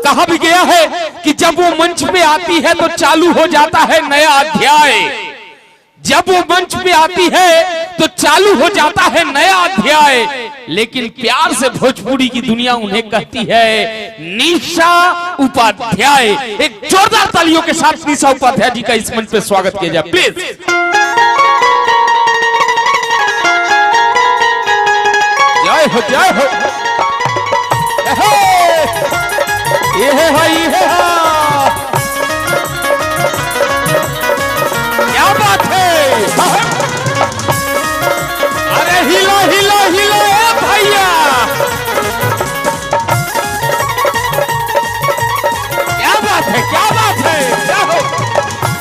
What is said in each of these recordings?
कहा भी गया है कि जब वो मंच पे आती है तो चालू हो जाता है नया अध्याय। जब वो मंच पे आती है तो चालू हो जाता है नया अध्याय। लेकिन प्यार से भोजपुरी की दुनिया उन्हें कहती है निशा उपाध्याय। एक जोरदार तालियों के साथ निशा उपाध्याय जी का इस मंच पे स्वागत किया जाए प्लीज। जय हो जय हो। ये है भाई ये है। क्या बात है। अरे हिलो हिलो हिलो भैया। क्या बात है क्या बात है। क्या हो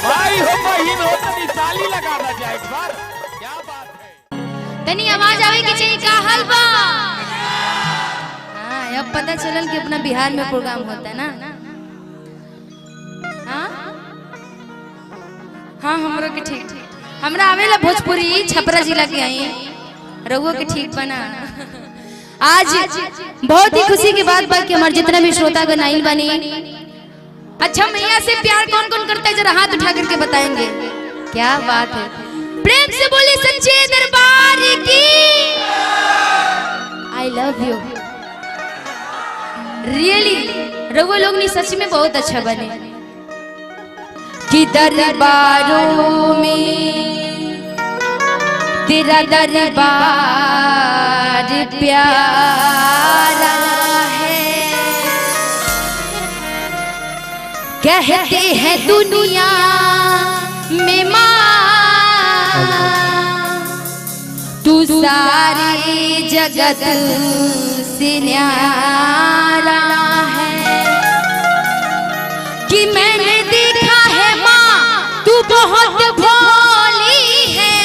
भाई हो बहिन हो तो ताली लगाना जाए एक बार। क्या बात है। तनी आवाज आवे की चाहिए का हलवा। अब पता चलल कि अपना बिहार में प्रोग्राम होता है ना। हाँ हमरो के ठीक हमरा आवेला भोजपुरी छपरा जिला के आई रघुओ के ठीक बना। आज बहुत ही खुशी की बात बा कि हमारे जितना भी श्रोतागण आइल बनी। अच्छा मैया से प्यार कौन कौन करता है जरा हाथ उठा करके बताएंगे। क्या बात है। प्रेम से बोले सच्चे दरबार की। I love you really. Raghu लोग नहीं सच में बहुत अच्छा बने कि दरबारों में तेरा दरबार प्यारा है। कहते हैं दुनिया में माँ तू सारे जगत से न्यारा है। कि मैंने देखा है माँ तू बहुत भोली है।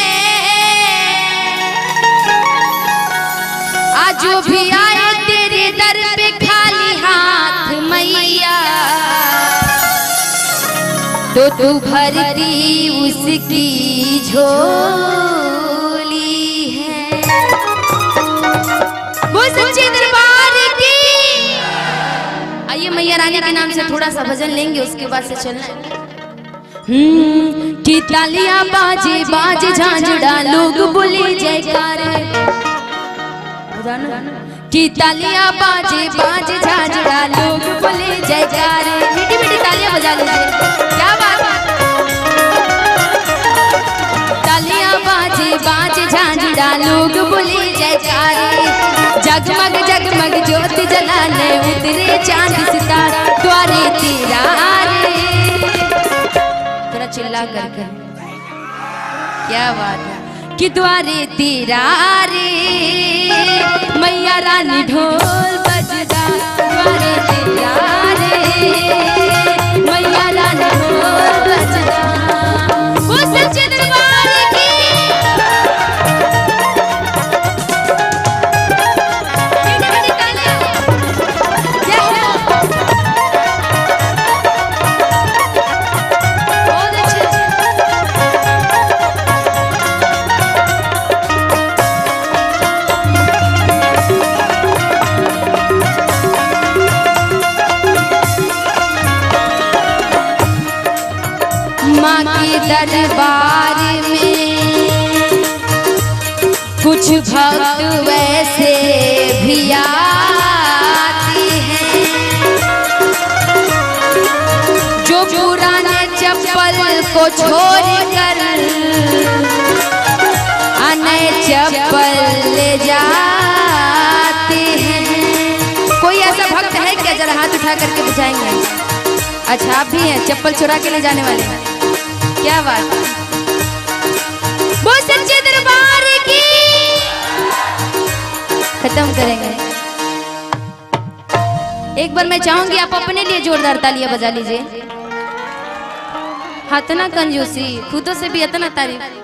आज जो भी आए तेरे दर पे खाली हाथ मैया तो तू भरती उसकी झोली है। वो सच्चे दरबार की। आइए मैया रानी के नाम से थोड़ा सा भजन लेंगे उसके बाद से चलना है। कि तालियां बाजे बाजे झांझड़ा लोग बोले जयकारे। कि तालियां बाजे बाजे झांझड़ा लोग बोले जयकारे। मीठी मीठी तालियां बजा लीजिए। क्या बात है। तालियां बाजे बाजे झांझड़ा लोग बोले जयकारे। जगमग जगमग ज्योत जलाने उतरे चांद सितारा द्वारे तेरा रे। थोड़ा चिल्ला करके। क्या बात है। कि द्वारे तेरा रे मैया रानी ढोल बजदा द्वारे तेरा रे मैया रानी ढोल बजदा। वो सच्चे दरबार की। माँ के दरबार में कुछ भक्त वैसे भी आते हैं जो पुराने चप्पल को छोड़कर नए चप्पल ले जाते हैं। कोई ऐसा भक्त है क्या जरा हाथ उठा करके बुझाएंगे। अच्छा आप भी हैं चप्पल चुरा के ले जाने वाले। क्या बात। वो सच्चे दरबार की। खत्म करेंगे। एक बार मैं चाहूंगी आप अपने लिए जोरदार तालियां बजा लीजिए। इतना कंजूसी खुदों से भी इतना तारीफ।